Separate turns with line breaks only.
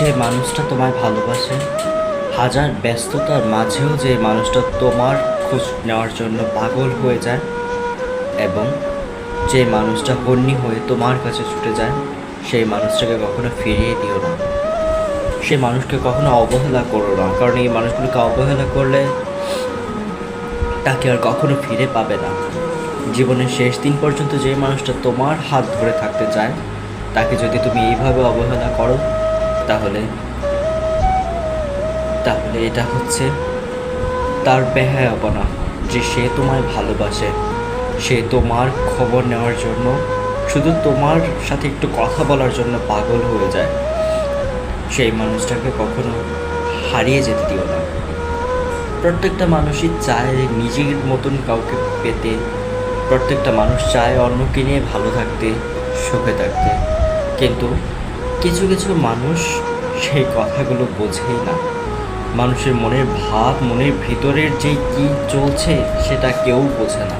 যে মানুষটা তোমায় ভালোবাসে, হাজার ব্যস্ততার মাঝেও যে মানুষটা তোমার খোঁজ নেওয়ার জন্য পাগল হয়ে যায়, এবং যে মানুষটা হন্যি হয়ে তোমার কাছে ছুটে যায়, সেই মানুষটাকে কখনো ফিরিয়ে দিও না। সেই মানুষকে কখনো অবহেলা করো না, কারণ এই মানুষগুলোকে অবহেলা করলে তাকে আর কখনো ফিরে পাবে না। জীবনের শেষ দিন পর্যন্ত যে মানুষটা তোমার হাত ধরে থাকতে চায়, তাকে যদি তুমি এইভাবে অবহেলা করো, তাহলে তাহলে এটা হচ্ছে তার বেহায়াপনা, যে সে তোমায় ভালোবাসে, সে তোমার খবর নেওয়ার জন্য, শুধু তোমার সাথে একটু কথা বলার জন্য পাগল হয়ে যায়। সেই মানুষটাকে কখনো হারিয়ে যেতে দিও না। প্রত্যেকটা মানুষই চায় নিজের মতন কাউকে পেতে, প্রত্যেকটা মানুষ চায় অন্যকে নিয়ে ভালো থাকতে, সুখে থাকতে, কিন্তু কিছু কিছু মানুষ সেই কথাগুলো বোঝেই না। মানুষের মনের ভাব, মনের ভিতরের যে কী চলছে সেটা কেউ বোঝে না।